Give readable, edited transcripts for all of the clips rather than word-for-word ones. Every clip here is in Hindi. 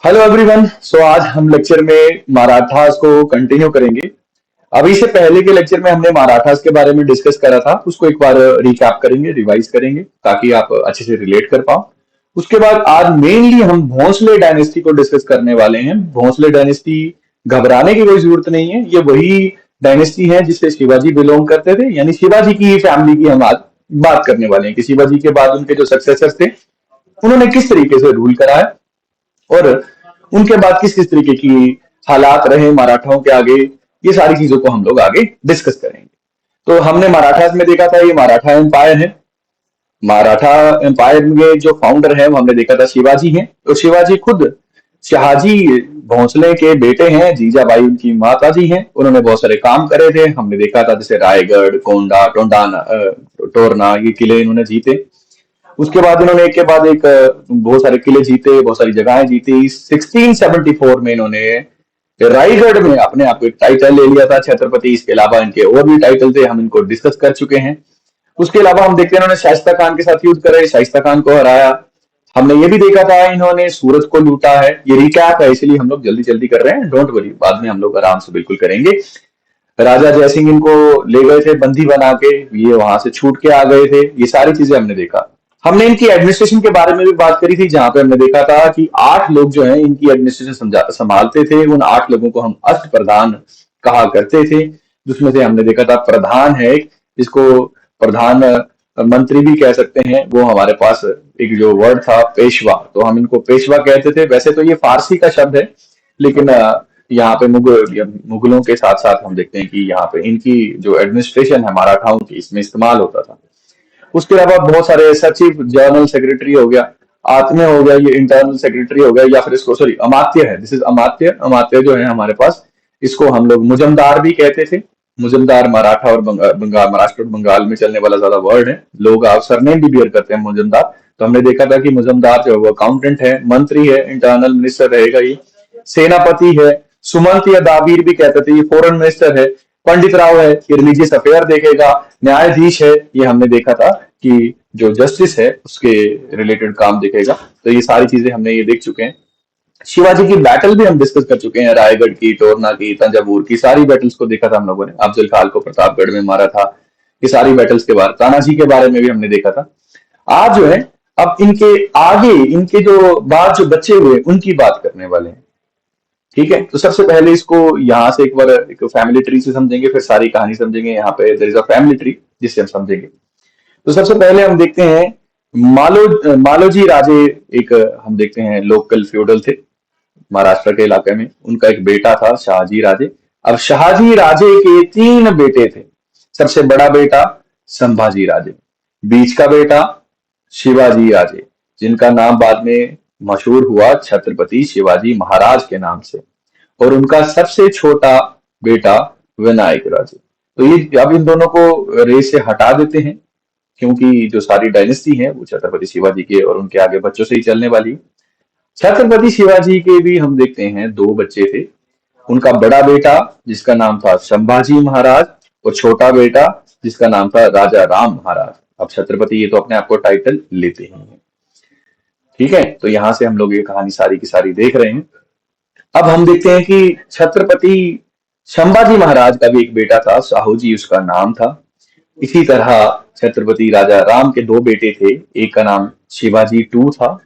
Hello everyone. सो आज हम लेक्चर में मराठास को कंटिन्यू करेंगे। अभी से पहले के लेक्चर में हमने मराठास के बारे में डिस्कस करा था, उसको एक बार रिकैप करेंगे, रिवाइज करेंगे ताकि आप अच्छे से रिलेट कर पाओ। उसके बाद आज मेनली हम भोंसले डायनेस्टी को डिस्कस करने वाले हैं। भोंसले डायनेस्टी घबराने की कोई जरूरत नहीं है, ये वही डायनेस्टी है जिससे शिवाजी बिलोंग करते थे, यानी शिवाजी की फैमिली की हम आज बात करने वाले हैं कि शिवाजी के बाद उनके जो सक्सेसर्स थे उन्होंने किस तरीके से रूल करा है और उनके बाद किस किस तरीके की हालात रहे मराठाओं के आगे। ये सारी चीजों को हम लोग आगे डिस्कस करेंगे। तो हमने मराठास में देखा था ये मराठा एम्पायर है। मराठा एम्पायर में जो फाउंडर है वो हमने देखा था शिवाजी हैं। तो शिवाजी खुद शहाजी भोंसले के बेटे हैं, जीजाबाई उनकी माता जी हैं। उन्होंने बहुत सारे काम करे थे, हमने देखा था जैसे रायगढ़, कोंडा, टोंडाना, टोरना, ये किले इन्होंने जीते। उसके बाद इन्होंने एक के बाद एक बहुत सारे किले जीते, बहुत सारी जगहें जीती। 1674 में इन्होंने रायगढ़ में अपने आप को एक टाइटल ले लिया था छत्रपति। इसके अलावा इनके और भी टाइटल थे, हम इनको डिस्कस कर चुके हैं। उसके अलावा हम देखते हैं इन्होंने शाइस्ता खान के साथ युद्ध करे, शाइस्ता खान को हराया। हमने ये भी देखा था इन्होंने सूरत को लूटा है। ये रिकैप है इसलिए हम लोग जल्दी जल्दी कर रहे हैं, डोंट वरी, बाद में हम लोग आराम से बिल्कुल करेंगे। राजा जयसिंह इनको ले गए थे बंदी बना के, ये वहां से छूट के आ गए थे। ये सारी चीजें हमने देखा। हमने इनकी एडमिनिस्ट्रेशन के बारे में भी बात करी थी, जहां पे हमने देखा था कि 8 लोग जो हैं इनकी एडमिनिस्ट्रेशन संभालते थे। उन 8 लोगों को हम अष्ट प्रधान कहा करते थे, जिसमें से हमने देखा था प्रधान है, जिसको प्रधान मंत्री भी कह सकते हैं। वो हमारे पास एक जो वर्ड था पेशवा, तो हम इनको पेशवा कहते थे। वैसे तो ये फारसी का शब्द है, लेकिन यहाँ पे मुगलों के साथ साथ हम देखते हैं कि यहाँ पे इनकी जो एडमिनिस्ट्रेशन है मराठाओं की, इसमें इस्तेमाल होता था। उसके अलावा बहुत सारे सचिव, जर्नल सेक्रेटरी हो गया, आत्मे हो गया, ये इंटरनल सेक्रेटरी हो गया, या फिर इसको सॉरी अमात्य है, दिस इज अमात्य। अमात्य जो है हमारे पास, इसको हम लोग मुजमदार भी कहते थे। मुजमदार मराठा और बंगाल, महाराष्ट्र और बंगाल में चलने वाला ज्यादा वर्ड है। लोग सरनेम भी बियर करते हैं मुजमदार। तो हमने देखा था कि मुजमदार जो है वो अकाउंटेंट है, मंत्री है, इंटरनल मिनिस्टर रहेगा ये, सेनापति है, सुमंत या दाबीर भी कहते थे, ये फॉरेन मिनिस्टर है, पंडित राव है, ये रिलीजियस अफेयर देखेगा, न्यायाधीश है, ये हमने देखा था कि जो जस्टिस है उसके रिलेटेड काम दिखेगा। तो ये सारी चीजें हमने ये देख चुके हैं। शिवाजी की बैटल भी हम डिस्कस कर चुके हैं, रायगढ़ की, टोरना की, तंजावुर की, सारी बैटल्स को देखा था हम लोगों ने। अफजल खान को प्रतापगढ़ में मारा था, ये सारी बैटल्स के बाद तानाजी के बारे में भी हमने देखा था। आज जो है, अब इनके आगे, इनके जो बाद जो बच्चे हुए उनकी बात करने वाले हैं। ठीक है, तो सबसे पहले इसको यहाँ से एक बार एक फैमिली ट्री से समझेंगे, फिर सारी कहानी समझेंगे। यहाँ पे there is a family tree जिससे हम समझेंगे। तो सबसे पहले हम देखते हैं मालोजी राजे। एक हम देखते हैं लोकल फ्यूडल थे महाराष्ट्र के इलाके में। उनका एक बेटा था शाहजी राजे। अब शाहजी राजे के 3 बेटे थे। सबसे बड़ा बेटा संभाजी राजे, बीच का बेटा शिवाजी राजे, जिनका नाम बाद में मशहूर हुआ छत्रपति शिवाजी महाराज के नाम से, और उनका सबसे छोटा बेटा विनायक राजे। तो ये अब इन दोनों को रेस से हटा देते हैं, क्योंकि जो सारी डायनेस्टी है वो छत्रपति शिवाजी के और उनके आगे बच्चों से ही चलने वाली है। छत्रपति शिवाजी के भी हम देखते हैं 2 बच्चे थे। उनका बड़ा बेटा जिसका नाम था संभाजी महाराज, और छोटा बेटा जिसका नाम था राजा राम महाराज। अब छत्रपति ये तो अपने आप को टाइटल लेते ही हैं। ठीक है, तो यहां से हम लोग ये कहानी सारी की सारी देख रहे हैं। अब हम देखते हैं कि छत्रपति संभाजी महाराज का भी एक बेटा था, साहू जी उसका नाम था। इसी तरह छत्रपति राजा राम के 2 बेटे थे, एक का नाम शिवाजी टू था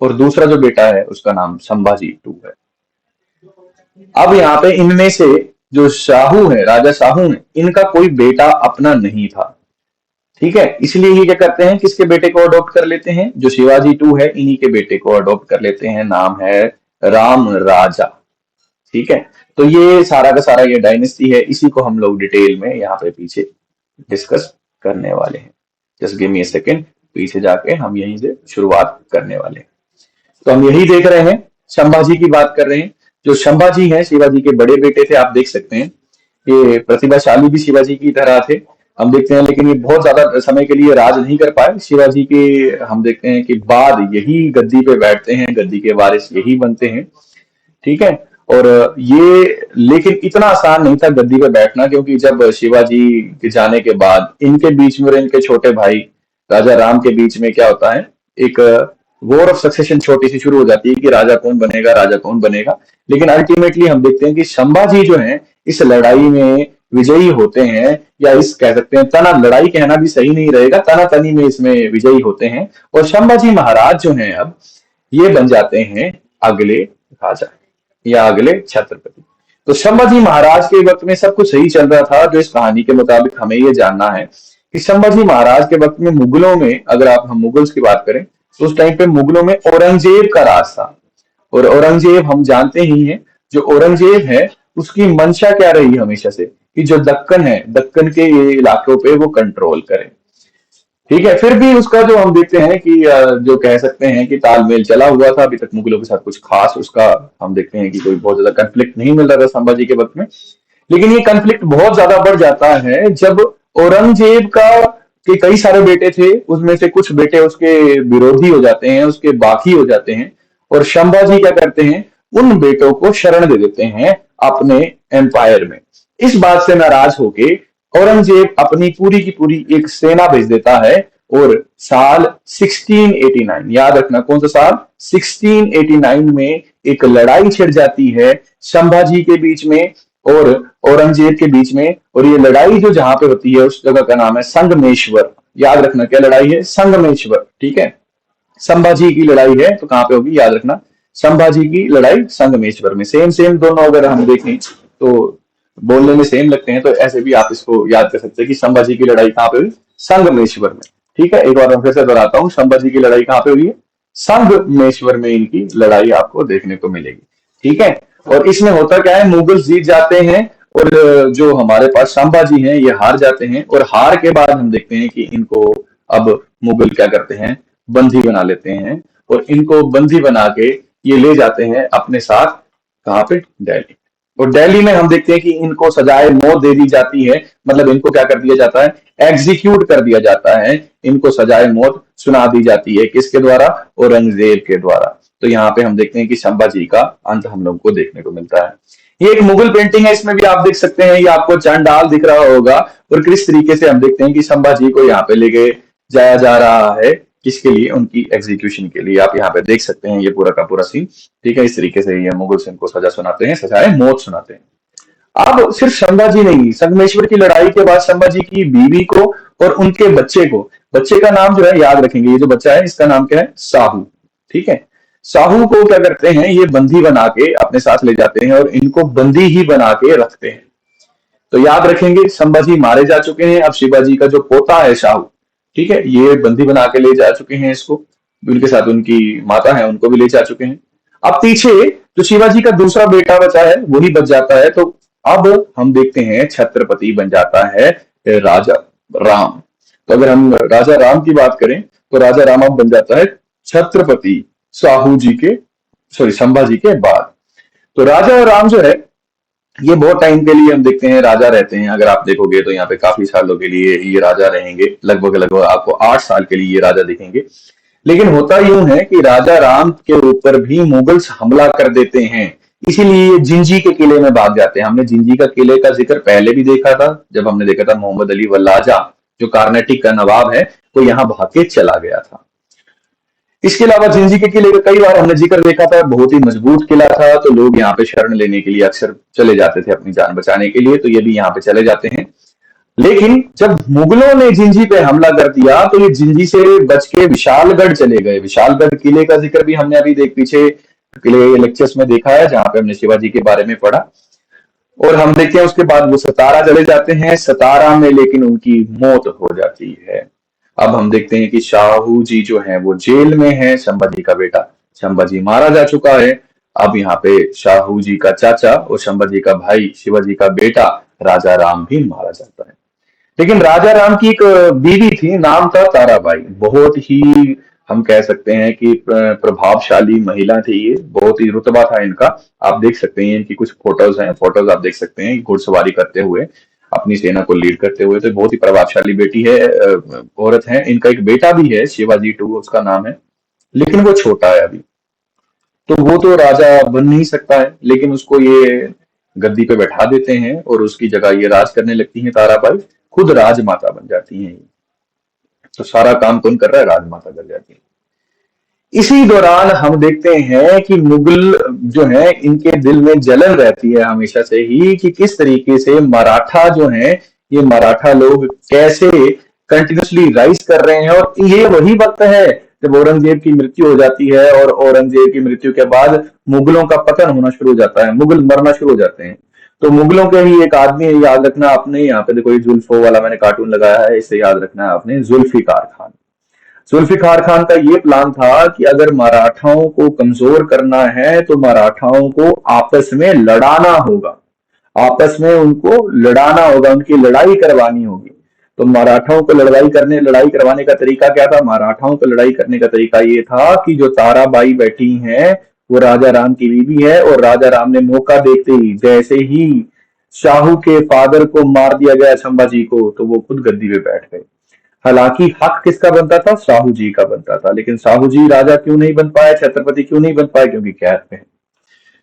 और दूसरा जो बेटा है उसका नाम संभाजी टू है। अब यहाँ पे इनमें से जो शाहू है, राजा शाहू है, इनका कोई बेटा अपना नहीं था। ठीक है, इसलिए ये क्या करते हैं, किसके बेटे को अडॉप्ट कर लेते हैं, जो शिवाजी टू है इन्हीं के बेटे को अडॉप्ट कर लेते हैं। नाम है राम राजा। ठीक है, तो ये सारा का सारा ये डायनेस्टी है, इसी को हम लोग डिटेल में यहाँ पे पीछे डिस्कस करने वाले हैं। Just give me a second, पीछे जाके हम यहीं से शुरुआत करने वाले हैं। तो हम यही देख रहे हैं, संभाजी की बात कर रहे हैं। जो संभाजी हैं शिवाजी के बड़े बेटे थे, आप देख सकते हैं ये प्रतिभाशाली भी शिवाजी की तरह थे, हम देखते हैं। लेकिन ये बहुत ज्यादा समय के लिए राज नहीं कर पाए। शिवाजी के हम देखते हैं कि बाद यही गद्दी पे बैठते हैं, गद्दी के वारिस यही बनते हैं। ठीक है, और ये लेकिन इतना आसान नहीं था गद्दी पे बैठना, क्योंकि जब शिवाजी के जाने के बाद इनके बीच में और इनके छोटे भाई राजा राम के बीच में क्या होता है, एक वॉर ऑफ सक्सेशन छोटी सी शुरू हो जाती है कि राजा कौन बनेगा, राजा कौन बनेगा। लेकिन अल्टीमेटली हम देखते हैं कि संभाजी जो है इस लड़ाई में विजयी होते हैं, या इस कह सकते हैं तना लड़ाई कहना भी सही नहीं रहेगा, तना तनी में इसमें विजयी होते हैं। और संभाजी महाराज जो हैं अब ये बन जाते हैं अगले राजा या अगले छत्रपति। तो संभाजी महाराज के वक्त में सब कुछ सही चल रहा था। जो इस कहानी के मुताबिक हमें ये जानना है कि संभाजी महाराज के वक्त में मुगलों में, अगर आप हम मुगल्स की बात करें तो उस टाइम पे मुगलों में औरंगजेब का राज था। और औरंगजेब हम जानते ही हैं, जो औरंगजेब है उसकी मंशा क्या रही हमेशा से कि जो दक्कन है, दक्कन के ये इलाकों पे वो कंट्रोल करे। ठीक है, फिर भी उसका जो हम देखते हैं कि जो कह सकते हैं कि तालमेल चला हुआ था अभी तक मुगलों के साथ, कुछ खास उसका हम देखते हैं कि कोई बहुत ज्यादा कंफ्लिक्ट नहीं मिल रहा था संभाजी के वक्त में। लेकिन ये कंफ्लिक्ट बहुत ज्यादा बढ़ जाता है जब औरंगजेब का के कई सारे बेटे थे, उसमें से कुछ बेटे उसके विरोधी हो जाते हैं, उसके बाकी हो जाते हैं। और संभाजी क्या करते हैं, उन बेटों को शरण दे देते हैं अपने एम्पायर में। इस बात से नाराज होके औरंगजेब अपनी पूरी की पूरी एक सेना भेज देता है। और साल 1689, याद रखना कौन सा साल, 1689 में एक लड़ाई छिड़ जाती है संभाजी के बीच में और औरंगजेब के बीच में। और ये लड़ाई जो जहां पे होती है उस जगह का नाम है संगमेश्वर। याद रखना क्या लड़ाई है, संगमेश्वर। ठीक है, संभाजी की लड़ाई है तो कहां पे होगी, याद रखना संभाजी की लड़ाई संगमेश्वर में। सेम सेम दोनों अगर हम देखें तो बोलने में सेम लगते हैं, तो ऐसे भी आप इसको याद कर सकते हैं कि संभाजी की लड़ाई कहां पे हुई, संगमेश्वर में। ठीक है, एक बार मैं फिर से दोहराता हूं, संभाजी की लड़ाई कहां पे हुई है, संगमेश्वर में इनकी लड़ाई आपको देखने को मिलेगी। ठीक है, और इसमें होता क्या है, मुगल जीत जाते हैं और जो हमारे पास संभाजी हैं ये हार जाते हैं। और हार के बाद हम देखते हैं कि इनको अब मुगल क्या करते हैं, बंदी बना लेते हैं। और इनको बंदी बना के ये ले जाते हैं अपने साथ, कहां पे, दिल्ली। और दिल्ली में हम देखते हैं कि इनको सजाए मौत दे दी जाती है। मतलब इनको क्या कर दिया जाता है, एग्जीक्यूट कर दिया जाता है। इनको सजाए मौत सुना दी जाती है, किसके द्वारा, औरंगजेब के द्वारा। तो यहाँ पे हम देखते हैं कि संभाजी का अंत हम लोग को देखने को मिलता है। ये एक मुगल पेंटिंग है, इसमें भी आप देख सकते हैं, ये आपको चांडाल दिख रहा होगा। और किस तरीके से हम देखते हैं कि संभाजी को यहाँ पे लेके जाया जा रहा है, किसके लिए, उनकी एग्जीक्यूशन के लिए। आप यहाँ पे देख सकते हैं ये पूरा का पूरा सीन। ठीक है, इस तरीके से ये मुगल इनको सजा सुनाते हैं, सजाए मौत सुनाते हैं। अब सिर्फ संभाजी नहीं, संगमेश्वर की लड़ाई के बाद संभाजी की बीवी को और उनके बच्चे को, बच्चे का नाम जो है याद रखेंगे, ये जो बच्चा है इसका नाम क्या है, साहू। ठीक है, साहू को क्या करते हैं, ये बंदी बना के अपने साथ ले जाते हैं और इनको बंदी ही बना के रखते हैं। तो याद रखेंगे संभाजी मारे जा चुके हैं, अब शिवाजी का जो पोता है शाहू, ठीक है, ये बंदी बना के ले जा चुके हैं इसको। उनके साथ उनकी माता है उनको भी ले जा चुके हैं। अब पीछे जो शिवाजी का दूसरा बेटा बचा है वही बच जाता है। तो अब हम देखते हैं छत्रपति बन जाता है राजा राम। तो अगर हम राजा राम की बात करें तो राजा राम अब बन जाता है छत्रपति साहू जी के, सॉरी, संभाजी के बाद। तो राजा राम जो है ये बहुत टाइम के लिए हम देखते हैं राजा रहते हैं। अगर आप देखोगे तो यहाँ पे काफी सालों के लिए ये राजा रहेंगे, लगभग लगभग आपको 8 साल के लिए ये राजा दिखेंगे। लेकिन होता यूं है कि राजा राम के ऊपर भी मुगल्स हमला कर देते हैं, इसीलिए ये जिंजी के किले में भाग जाते हैं। हमने जिंजी का किले का जिक्र पहले भी देखा था, जब हमने देखा था मोहम्मद अली वल्लाजा जो कार्नाटिक का नवाब है, वो यहाँ भाग के चला गया था। इसके अलावा जिंजी के किले का कई बार हमने जिक्र देखा था, बहुत ही मजबूत किला था, तो लोग यहाँ पे शरण लेने के लिए अक्सर चले जाते थे अपनी जान बचाने के लिए, तो ये भी यहाँ पे चले जाते हैं। लेकिन जब मुगलों ने जिंजी पे हमला कर दिया तो ये जिंजी से बच के विशालगढ़ चले गए। विशालगढ़ किले का जिक्र भी हमने अभी देख पीछे किले लेक्चर्स में देखा है, जहां पे हमने शिवाजी के बारे में पढ़ा। और हम देखते हैं उसके बाद वो सतारा चले जाते हैं, सतारा में लेकिन उनकी मौत हो जाती है। अब हम देखते हैं कि शाहू जी जो है वो जेल में है, संभाजी का बेटा संभाजी मारा जा चुका है। अब यहाँ पे शाहू जी का चाचा और संभाजी का भाई शिवाजी का बेटा राजा राम भी मारा जाता है। लेकिन राजा राम की एक बीवी थी, नाम था ताराबाई। बहुत ही हम कह सकते हैं कि प्रभावशाली महिला थी ये, बहुत ही रुतबा था इनका। आप देख सकते हैं इनकी कुछ फोटोज हैं, फोटोज आप देख सकते हैं घुड़सवारी करते हुए, अपनी सेना को लीड करते हुए। तो बहुत ही प्रभावशाली बेटी है, औरत है। इनका एक बेटा भी है शिवाजी टू उसका नाम है, लेकिन वो छोटा है अभी, तो वो तो राजा बन नहीं सकता है। लेकिन उसको ये गद्दी पे बैठा देते हैं और उसकी जगह ये राज करने लगती हैं ताराबाई, खुद राजमाता बन जाती हैं। तो सारा काम कौन कर रहा है, राजमाता कर जाती है। इसी दौरान हम देखते हैं कि मुगल जो है इनके दिल में जलन रहती है हमेशा से ही कि किस तरीके से मराठा जो है, ये मराठा लोग कैसे कंटिन्यूसली राइज कर रहे हैं। और ये वही वक्त है जब औरंगजेब की मृत्यु हो जाती है, और औरंगजेब की मृत्यु के बाद मुगलों का पतन होना शुरू हो जाता है, मुगल मरना शुरू हो जाते हैं। तो मुगलों के ही एक आदमी है, याद रखना आपने, यहाँ पे देखो ये जुल्फो वाला मैंने कार्टून लगाया है, इसे याद रखना है आपने, जुल्फिकार खान। जुल्फिकार खान का ये प्लान था कि अगर मराठाओं को कमजोर करना है तो मराठाओं को आपस में लड़ाना होगा, आपस में उनको लड़ाना होगा, उनकी लड़ाई करवानी होगी। तो मराठाओं को लड़ाई करवाने का तरीका क्या था? मराठाओं को लड़ाई करने का तरीका ये था कि जो ताराबाई बैठी हैं वो राजा राम की बीवी है, और राजा राम ने मौका देखते ही, जैसे ही शाहू के फादर को मार दिया गया संभाजी को, तो वो खुद गद्दी पे बैठ गए। हालांकि हक किसका बनता था? शाहू जी का बनता था, लेकिन शाहू जी राजा क्यों नहीं बन पाए, छत्रपति क्यों नहीं बन पाए? क्योंकि कैद में।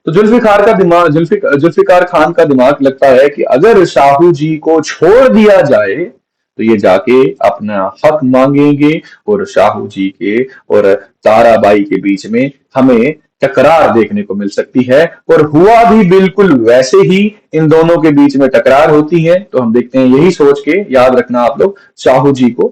तो जुल्फिकार खान का दिमाग लगता है कि अगर शाहू जी को छोड़ दिया जाए तो ये जाके अपना हक मांगेंगे, और शाहू जी के और ताराबाई के बीच में हमें टकरार देखने को मिल सकती है। और हुआ भी बिल्कुल वैसे ही, इन दोनों के बीच में टकरार होती है। तो हम देखते हैं, यही सोच के याद रखना आप लोग, शाहू जी को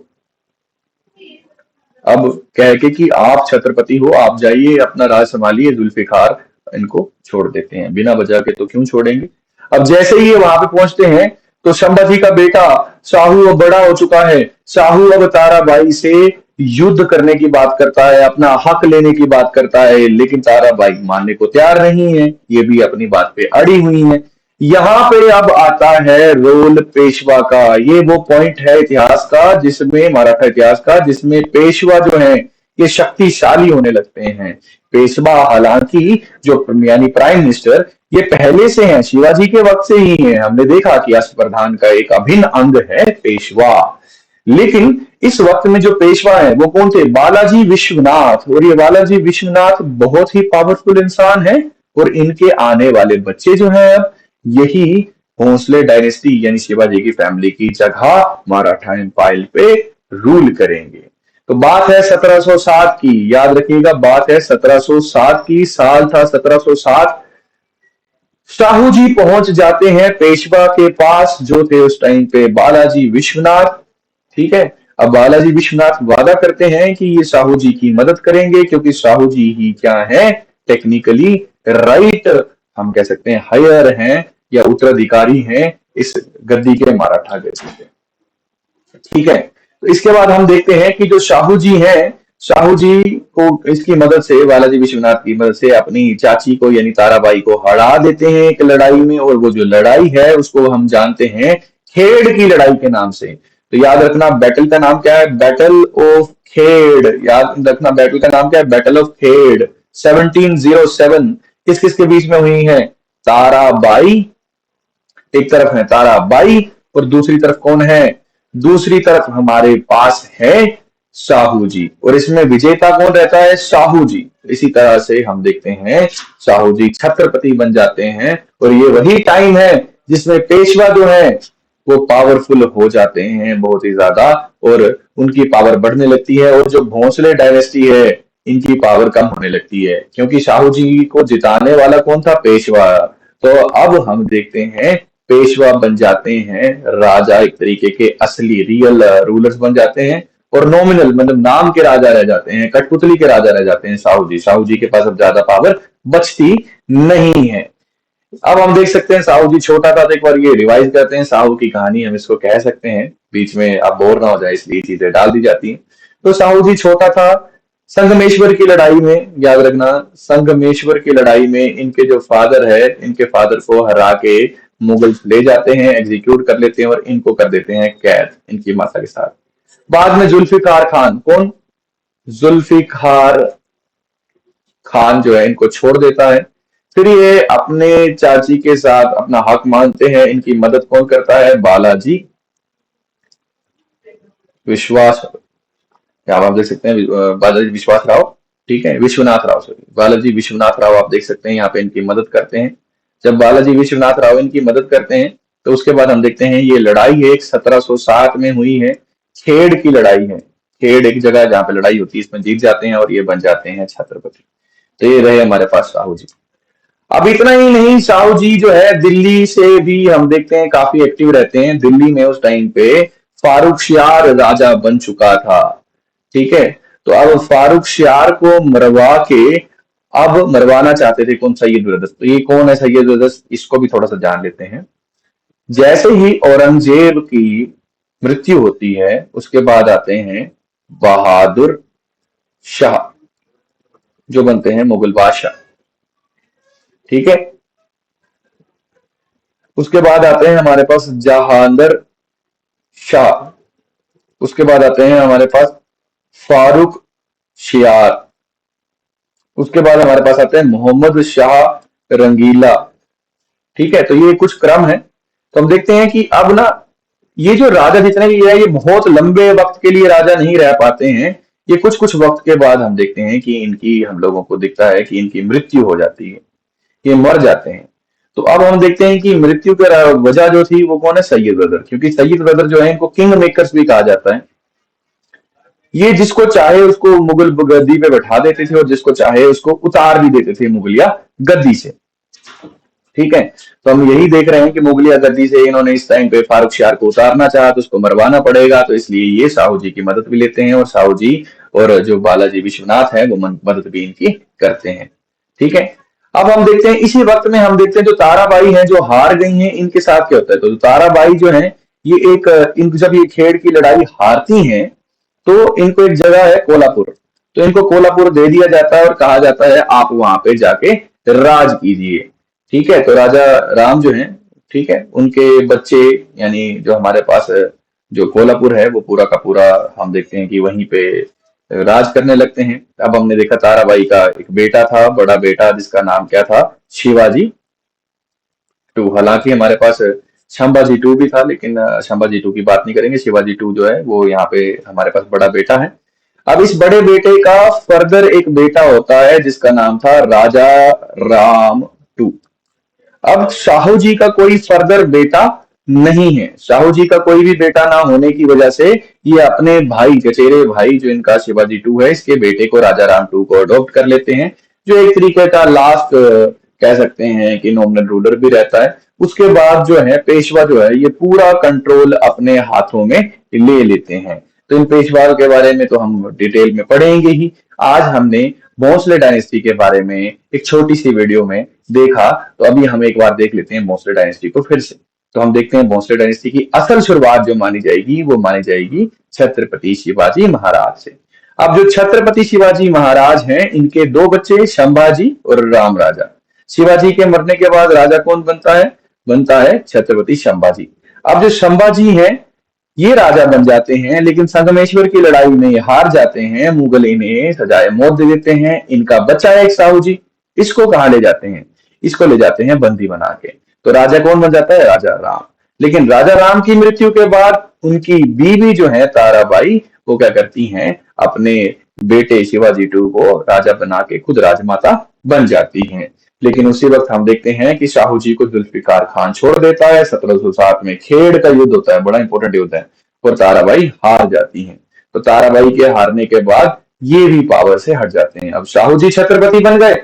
अब कह के कि आप छत्रपति हो, आप जाइए अपना राज संभालिए, जुल्फिकार इनको छोड़ देते हैं बिना वजह के, तो क्यों छोड़ेंगे। अब जैसे ही ये वहां पे पहुंचते हैं तो संभाजी का बेटा शाहू अब बड़ा हो चुका है। शाहू अब ताराबाई से युद्ध करने की बात करता है, अपना हक लेने की बात करता है, लेकिन ताराबाई मानने को तैयार नहीं है, ये भी अपनी बात पे अड़ी हुई है। यहाँ पे अब आता है रोल पेशवा का। ये वो पॉइंट है इतिहास का, जिसमें मराठा इतिहास का, जिसमें पेशवा जो है ये शक्तिशाली होने लगते हैं। पेशवा हालांकि जो यानी प्राइम मिनिस्टर, ये पहले से हैं, शिवाजी के वक्त से ही है। हमने देखा कि अष्टप्रधान का एक अभिन्न अंग है पेशवा। लेकिन इस वक्त में जो पेशवा है वो कौन थे? बालाजी विश्वनाथ। और ये बालाजी विश्वनाथ बहुत ही पावरफुल इंसान है, और इनके आने वाले बच्चे जो हैं अब, यही भोंसले डायनेस्टी यानी शिवाजी की फैमिली की जगह मराठा एम्पायर पे रूल करेंगे। तो बात है 1707 की, याद रखिएगा, बात है 1707 की, साल था 1707। शाहू जी पहुंच जाते हैं पेशवा के पास, जो थे उस टाइम पे बालाजी विश्वनाथ। ठीक है, अब बालाजी विश्वनाथ वादा करते हैं कि ये शाहू जी की मदद करेंगे, क्योंकि शाहू जी ही क्या है, टेक्निकली राइट, हम कह सकते हैं हायर हैं या उत्तराधिकारी हैं इस गद्दी के, मराठा गद्दी के। ठीक है, तो इसके बाद हम देखते हैं कि जो शाहू जी हैं, शाहू जी को इसकी मदद से, बालाजी विश्वनाथ की मदद से, अपनी चाची को यानी ताराबाई को हरा देते हैं एक लड़ाई में। और वो जो लड़ाई है उसको हम जानते हैं खेड़ की लड़ाई के नाम से। तो याद रखना बैटल का नाम क्या है? बैटल ऑफ खेड़। याद रखना बैटल का नाम क्या है? बैटल ऑफ खेड़ 1707। किस किस के बीच में हुई है? ताराबाई, एक तरफ है ताराबाई, और दूसरी तरफ कौन है? दूसरी तरफ हमारे पास है शाहू जी, और इसमें विजेता कौन रहता है? शाहू जी। इसी तरह से हम देखते हैं शाहू जी छत्रपति बन जाते हैं, और ये वही टाइम है जिसमें पेशवा जो है वो पावरफुल हो जाते हैं बहुत ही ज्यादा, और उनकी पावर बढ़ने लगती है। और जो भोंसले डायनेस्टी है, इनकी पावर कम होने लगती है, क्योंकि शाहू जी को जिताने वाला कौन था? पेशवा। तो अब हम देखते हैं पेशवा बन जाते हैं राजा, एक तरीके के असली रियल रूलर्स बन जाते हैं, और नॉमिनल मतलब नाम के राजा रह जाते हैं, कठपुतली के राजा रह जाते हैं साहू जी। साहू जी के पास अब ज्यादा पावर बचती नहीं है। अब हम देख सकते हैं साहू जी छोटा था, तो एक बार ये रिवाइज करते हैं साहू की कहानी, हम इसको कह सकते हैं, बीच में अब बोर ना हो जाए इसलिए चीजें डाल दी जाती हैं। तो साहू जी छोटा था, संगमेश्वर की लड़ाई में, याद रखना, संगमेश्वर की लड़ाई में इनके जो फादर है, इनके फादर को हरा के मुगल्स ले जाते हैं, एग्जीक्यूट कर लेते हैं, और इनको कर देते हैं कैद इनकी माता के साथ। बाद में जुल्फिकार खान, कौन? जुल्फिकार खान जो है इनको छोड़ देता है। फिर ये अपने चाची के साथ अपना हक मानते हैं। इनकी मदद कौन करता है? बालाजी विश्वास, क्या आप देख सकते हैं, बालाजी विश्वास राव, ठीक है, विश्वनाथ राव, सॉरी, बालाजी विश्वनाथ राव, आप देख सकते हैं यहाँ पे इनकी मदद करते हैं। जब बालाजी विश्वनाथ राव इनकी मदद करते हैं, तो उसके बाद हम देखते हैं ये लड़ाई है 1707 में हुई है, खेड़ की लड़ाई है। खेड़ एक जगह जहाँ पे लड़ाई होती है, इसमें जीत जाते हैं और ये बन जाते हैं छत्रपति। तो ये रहे हमारे पास शाहू जी। अब इतना ही नहीं, शाहू जी जो है दिल्ली से भी हम देखते हैं काफी एक्टिव रहते हैं। दिल्ली में उस टाइम पे फारूक शियार राजा बन चुका था। ठीक है, तो अब फारूक शियार को मरवा के अब मरवाना चाहते थे कौन? सैयद ब्रदर्स। तो ये कौन है सैयद ब्रदर्स, इसको भी थोड़ा सा जान लेते हैं। जैसे ही औरंगजेब की मृत्यु होती है उसके बाद आते हैं बहादुर शाह, जो बनते हैं मुगल बादशाह। ठीक है, उसके बाद आते हैं हमारे पास जहांगीर शाह। उसके बाद आते हैं हमारे पास फारूक शियार। उसके बाद हमारे पास आते हैं मोहम्मद शाह रंगीला। ठीक है, तो ये कुछ क्रम है। तो हम देखते हैं कि अब ना ये जो राजा जितने भी है ये बहुत लंबे वक्त के लिए राजा नहीं रह पाते हैं। ये कुछ कुछ वक्त के बाद हम देखते हैं कि इनकी, हम लोगों को दिखता है कि इनकी मृत्यु हो जाती है, ये मर जाते हैं। तो अब हम देखते हैं कि मृत्यु की वजह जो थी वो कौन है? सैयद ब्रदर। क्योंकि सैयद ब्रदर जो है इनको किंग मेकर्स भी कहा जाता है। ये जिसको चाहे उसको मुगल गद्दी पे बैठा देते थे और जिसको चाहे उसको उतार भी देते थे मुगलिया गद्दी से। ठीक है, तो हम यही देख रहे हैं कि मुगलिया गद्दी से इन्होंने इस टाइम पे फारूक शियार को उतारना चाहा तो उसको मरवाना पड़ेगा। तो इसलिए ये शाहू जी की मदद भी लेते हैं और शाहू जी और जो बालाजी विश्वनाथ है वो मदद भी इनकी करते हैं। ठीक है, अब हम देखते हैं इसी वक्त में हम देखते हैं जो ताराबाई हैं जो हार गई हैं, इनके साथ क्या होता है? तो ताराबाई जो है ये एक इन जब ये खेड़ की लड़ाई हारती हैं तो इनको एक जगह है कोल्हापुर, तो इनको कोल्हापुर दे दिया जाता है और कहा जाता है आप वहां पे जाके राज कीजिए। ठीक है, तो राजा राम जो है, ठीक है, उनके बच्चे यानी जो हमारे पास जो कोल्हापुर है वो पूरा का पूरा हम देखते हैं कि वहीं पे राज करने लगते हैं। अब हमने देखा ताराबाई का एक बेटा था, बड़ा बेटा, जिसका नाम क्या था? शिवाजी टू। हालांकि हमारे पास संभाजी टू भी था, लेकिन संभाजी टू की बात नहीं करेंगे। शिवाजी टू जो है वो यहाँ पे हमारे पास बड़ा बेटा है। अब इस बड़े बेटे का फर्दर एक बेटा होता है जिसका नाम था राजा राम टू। अब शाहू जी का कोई फर्दर बेटा नहीं है। शाहू जी का कोई भी बेटा ना होने की वजह से ये अपने भाई, चचेरे भाई जो इनका शिवाजी टू है, इसके बेटे को राजा राम टू को अडॉप्ट कर लेते हैं, जो एक तरीके का लास्ट कह सकते हैं कि नॉमिनल रूलर भी रहता है। उसके बाद जो है पेशवा जो है ये पूरा कंट्रोल अपने हाथों में ले लेते हैं। तो इन पेशवाओं के बारे में तो हम डिटेल में पढ़ेंगे ही। आज हमने भोंसले डायनेस्टी के बारे में एक छोटी सी वीडियो में देखा, तो अभी हम एक बार देख लेते हैं भोंसले डायनेस्टी को फिर से। तो हम देखते हैं भोंसले डायनेस्टी की असल शुरुआत जो मानी जाएगी वो मानी जाएगी छत्रपति शिवाजी महाराज से। अब जो छत्रपति शिवाजी महाराज हैं इनके दो बच्चे संभाजी और राम राजा। शिवाजी के मरने के बाद राजा कौन बनता है? बनता है छत्रपति संभाजी। अब जो संभाजी हैं ये राजा बन जाते हैं, लेकिन संगमेश्वर की लड़ाई में हार जाते हैं। मुगल इन्हें सजाए मौत दे देते हैं। इनका बच्चा है एक साहू जी, इसको कहाँ ले जाते हैं? इसको ले जाते हैं बंदी बना के। तो राजा कौन बन जाता है? राजा राम। लेकिन राजा राम की मृत्यु के बाद उनकी बीवी जो है ताराबाई, वो क्या करती हैं? अपने बेटे शिवाजी टू को राजा बना के खुद राजमाता बन जाती हैं। लेकिन उसी वक्त हम देखते हैं कि शाहू जी को जुल्फिकार खान छोड़ देता है। 1707 में खेड़ का युद्ध होता है, बड़ा इंपॉर्टेंट युद्ध है, और ताराबाई हार जाती हैं। तो ताराबाई के हारने के बाद ये भी पावर से हट जाते हैं। अब शाहू जी छत्रपति बन गए।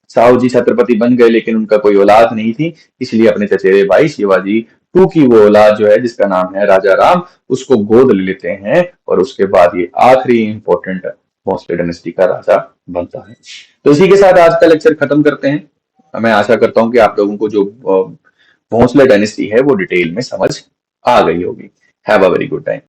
शाहू जी छत्रपति बन गए, लेकिन उनका कोई औलाद नहीं थी, इसलिए अपने चचेरे भाई शिवाजी टू की वो औलाद जो है जिसका नाम है राजा राम, उसको गोद ले लेते हैं और उसके बाद ये आखिरी इंपॉर्टेंट भोसले डायनेस्टी का राजा बनता है। तो इसी के साथ आज का लेक्चर खत्म करते हैं। मैं आशा करता हूं कि आप लोगों को जो भोसले डायनेस्टी है वो डिटेल में समझ आ गई होगी। Have a very good time.